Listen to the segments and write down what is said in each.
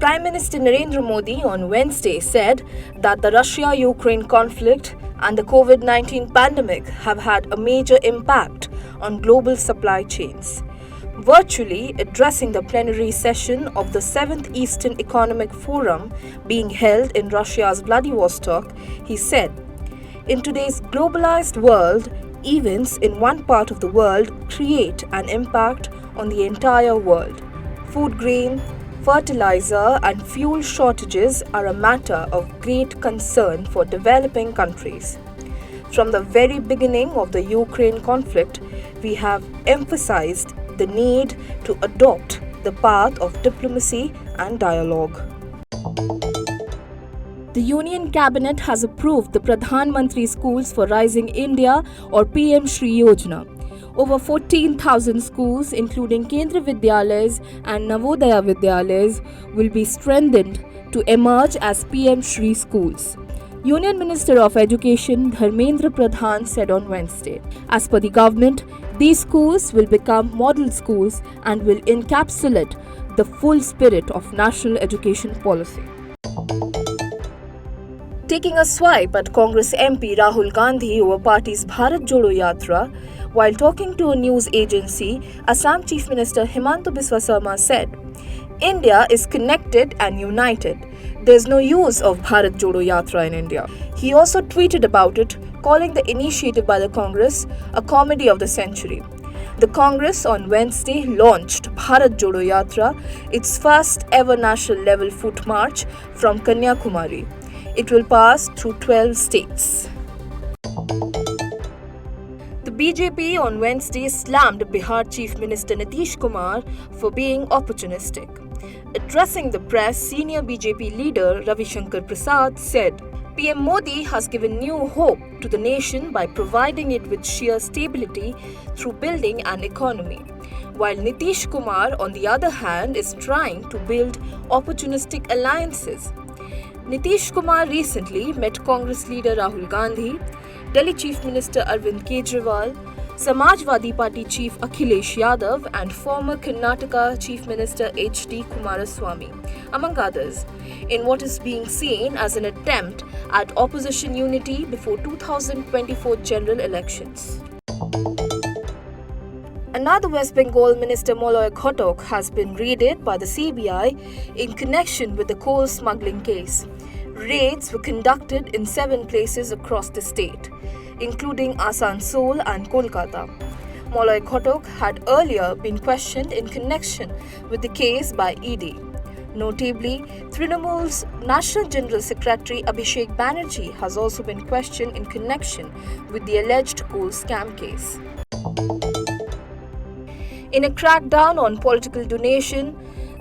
Prime Minister Narendra Modi on Wednesday said that the Russia-Ukraine conflict and the COVID-19 pandemic have had a major impact on global supply chains. Virtually addressing the plenary session of the 7th Eastern Economic Forum being held in Russia's Vladivostok, he said, "In today's globalized world, events in one part of the world create an impact on the entire world. Food grain, fertilizer and fuel shortages are a matter of great concern for developing countries. From the very beginning of the Ukraine conflict, we have emphasized the need to adopt the path of diplomacy and dialogue." The Union Cabinet has approved the Pradhan Mantri Schools for Rising India or PM-SHRI Yojana. Over 14,000 schools, including Kendra Vidyalayas and Navodaya Vidyalayas, will be strengthened to emerge as PM-SHRI schools. Union Minister of Education Dharmendra Pradhan said on Wednesday. As per the government, these schools will become model schools and will encapsulate the full spirit of national education policy. Taking a swipe at Congress MP Rahul Gandhi over party's Bharat Jodo Yatra, while talking to a news agency, Assam Chief Minister Himanta Biswa Sarma said, "India is connected and united. There's no use of Bharat Jodo Yatra in India." He also tweeted about it, calling the initiative by the Congress a comedy of the century. The Congress on Wednesday launched Bharat Jodo Yatra, its first ever national level foot march from Kanyakumari. It will pass through 12 states. The BJP on Wednesday slammed Bihar Chief Minister Nitish Kumar for being opportunistic. Addressing the press, senior BJP leader Ravi Shankar Prasad said, "PM Modi has given new hope to the nation by providing it with sheer stability through building an economy, while Nitish Kumar, on the other hand, is trying to build opportunistic alliances." Nitish Kumar recently met Congress leader Rahul Gandhi, Delhi Chief Minister Arvind Kejriwal, Samajwadi Party Chief Akhilesh Yadav and former Karnataka Chief Minister H.D. Kumaraswamy, among others, in what is being seen as an attempt at opposition unity before 2024 general elections. Another West Bengal Minister Moloy Ghatok has been raided by the CBI in connection with the coal smuggling case. Raids were conducted in 7 places across the state, including Asansol and Kolkata. Moloy Ghatok had earlier been questioned in connection with the case by ED. Notably, Trinamool's National General Secretary Abhishek Banerjee has also been questioned in connection with the alleged coal scam case. In a crackdown on political donation,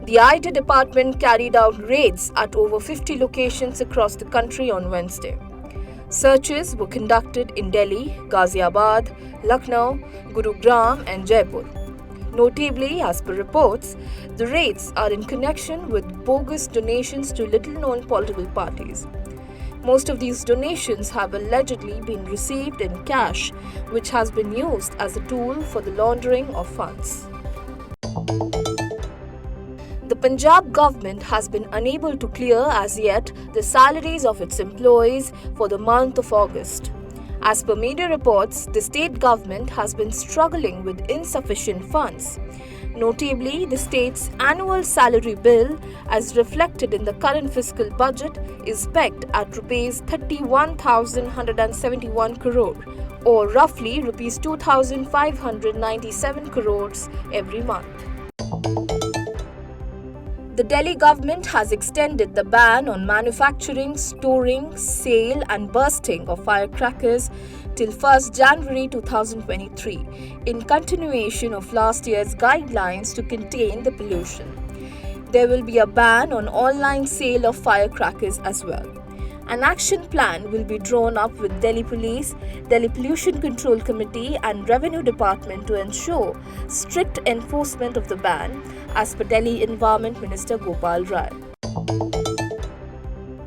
the IT department carried out raids at over 50 locations across the country on Wednesday. Searches were conducted in Delhi, Ghaziabad, Lucknow, Gurugram and Jaipur. Notably, as per reports, the raids are in connection with bogus donations to little-known political parties. Most of these donations have allegedly been received in cash, which has been used as a tool for the laundering of funds. The Punjab Government has been unable to clear as yet the salaries of its employees for the month of August. As per media reports, the state government has been struggling with insufficient funds. Notably, the state's annual salary bill, as reflected in the current fiscal budget, is pegged at Rs 31,171 crore, or roughly Rs 2,597 crores every month. The Delhi government has extended the ban on manufacturing, storing, sale and bursting of firecrackers till 1st January 2023, in continuation of last year's guidelines to contain the pollution. There will be a ban on online sale of firecrackers as well. An action plan will be drawn up with Delhi Police, Delhi Pollution Control Committee and Revenue Department to ensure strict enforcement of the ban, as per Delhi Environment Minister Gopal Rai.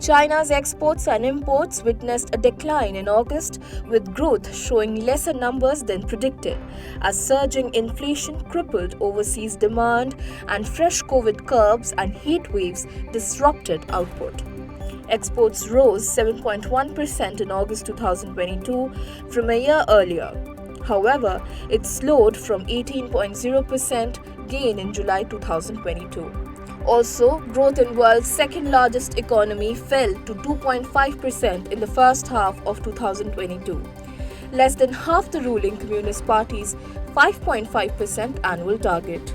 China's exports and imports witnessed a decline in August, with growth showing lesser numbers than predicted, as surging inflation crippled overseas demand and fresh COVID curbs and heat waves disrupted output. Exports rose 7.1% in August 2022 from a year earlier. However, it slowed from 18.0% gain in July 2022. Also, growth in world's second largest economy fell to 2.5% in the first half of 2022, less than half the ruling Communist Party's 5.5% annual target.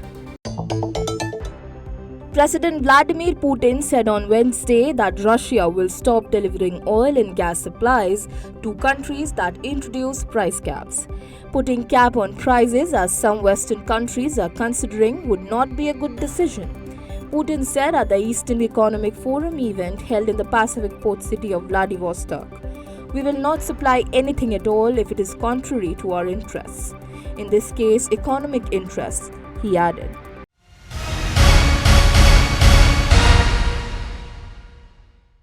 President Vladimir Putin said on Wednesday that Russia will stop delivering oil and gas supplies to countries that introduce price caps. Putting cap on prices, as some Western countries are considering, would not be a good decision. Putin said at the Eastern Economic Forum event held in the Pacific port city of Vladivostok, "We will not supply anything at all if it is contrary to our interests. In this case, economic interests," he added.